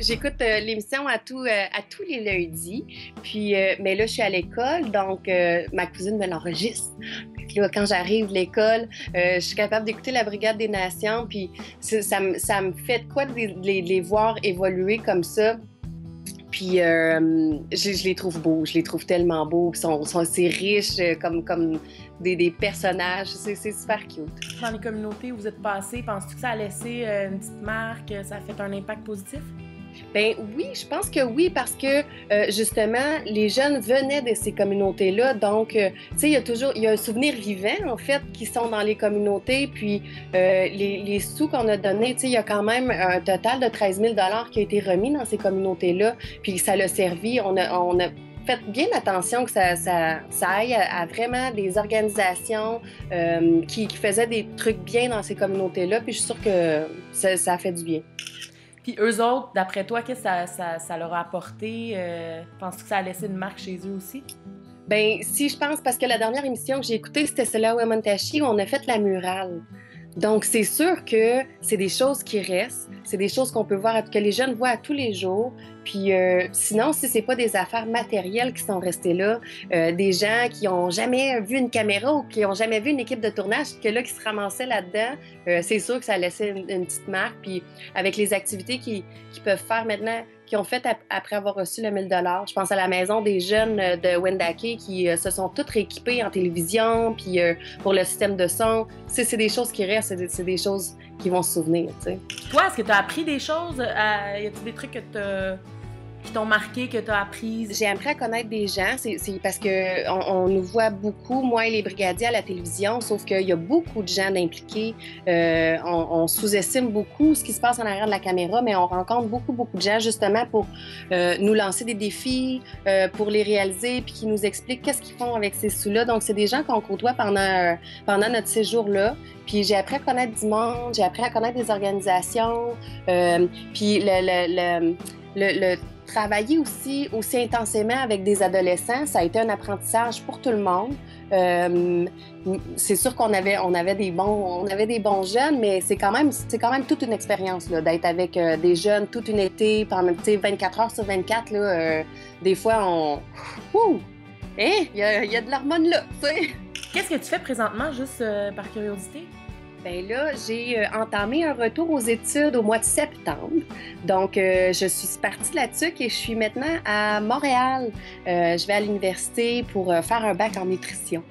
J'écoute l'émission à tous les lundis. Puis, mais là, je suis à l'école, donc ma cousine me l'enregistre. Puis là, quand j'arrive de l'école, je suis capable d'écouter la Brigade des Nations. Puis ça me fait de quoi de les voir évoluer comme ça. Puis je les trouve beaux, je les trouve tellement beaux. Ils sont assez riches comme des personnages. C'est super cute. Dans les communautés où vous êtes passés, penses-tu que ça a laissé une petite marque, ça a fait un impact positif? Ben oui, je pense que oui, parce que justement, les jeunes venaient de ces communautés-là. Donc, tu sais, il y a un souvenir vivant, en fait, qui sont dans les communautés. Puis, les sous qu'on a donnés, tu sais, il y a quand même un total de 13 000 qui a été remis dans ces communautés-là. Puis, ça l'a servi. On a fait bien attention que ça aille à vraiment des organisations qui faisaient des trucs bien dans ces communautés-là. Puis, je suis sûre que ça a fait du bien. Puis eux autres, d'après toi, qu'est-ce que ça leur a apporté? Penses-tu que ça a laissé une marque chez eux aussi? Ben si, je pense, parce que la dernière émission que j'ai écoutée, c'était celle-là à Wemontashi, où on a fait la murale. Donc, c'est sûr que c'est des choses qui restent, c'est des choses qu'on peut voir, que les jeunes voient à tous les jours. Puis sinon, si c'est pas des affaires matérielles qui sont restées là, des gens qui ont jamais vu une caméra ou qui ont jamais vu une équipe de tournage, que là, qui se ramassaient là-dedans, c'est sûr que ça laissait une petite marque. Puis avec les activités qu'ils peuvent faire maintenant, qu'ils ont fait après avoir reçu le 1 000 $, je pense à la maison des jeunes de Wendake qui se sont toutes rééquipées en télévision, puis pour le système de son. C'est des choses qui restent, c'est des choses qui vont se souvenir, tu sais. Toi, est-ce que tu as appris des choses? Y a-t-il des trucs qui t'ont marqué, que tu as apprises? J'ai appris à connaître des gens, c'est parce qu'on nous voit beaucoup, moi et les brigadiers, à la télévision, sauf qu'il y a beaucoup de gens impliqués. On sous-estime beaucoup ce qui se passe en arrière de la caméra, mais on rencontre beaucoup de gens justement pour nous lancer des défis, pour les réaliser, puis qui nous expliquent qu'est-ce qu'ils font avec ces sous-là. Donc, c'est des gens qu'on côtoie pendant notre séjour-là. Puis j'ai appris à connaître du monde, j'ai appris à connaître des organisations, puis le travailler aussi intensément avec des adolescents, ça a été un apprentissage pour tout le monde. C'est sûr qu'on avait des bons jeunes, mais c'est quand même toute une expérience là, d'être avec des jeunes toute une été pendant 24 heures sur 24 là. Des fois il y a de l'hormone là, tu sais. Qu'est-ce que tu fais présentement, juste par curiosité? Bien là, j'ai entamé un retour aux études au mois de septembre. Donc, je suis partie là-dessus et je suis maintenant à Montréal. Je vais à l'université pour faire un bac en nutrition.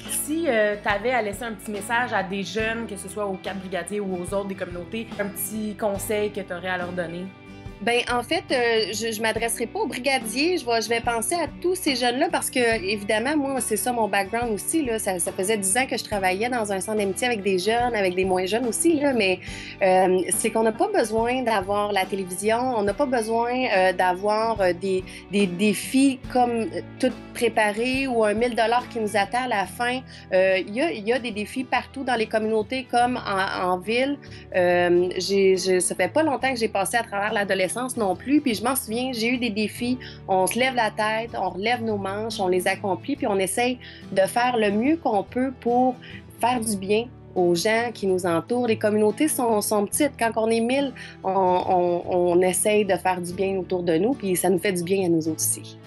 Si tu avais à laisser un petit message à des jeunes, que ce soit aux 4 brigadiers ou aux autres des communautés, un petit conseil que tu aurais à leur donner? Ben en fait, je m'adresserai pas aux brigadiers, je vais penser à tous ces jeunes-là parce que, évidemment, moi, c'est ça mon background aussi, là. Ça faisait 10 ans que je travaillais dans un centre d'amitié avec des jeunes, avec des moins jeunes aussi, là, mais c'est qu'on n'a pas besoin d'avoir la télévision, on n'a pas besoin d'avoir des défis comme tout préparés ou un 1 000 $ qui nous attend à la fin. Il y a des défis partout dans les communautés comme en ville. Ça fait pas longtemps que j'ai passé à travers l'adolescence non plus, puis je m'en souviens, j'ai eu des défis, on se lève la tête, on relève nos manches, on les accomplit, puis on essaye de faire le mieux qu'on peut pour faire du bien aux gens qui nous entourent. Les communautés sont petites, quand on est 1000, on essaye de faire du bien autour de nous, puis ça nous fait du bien à nous autres aussi.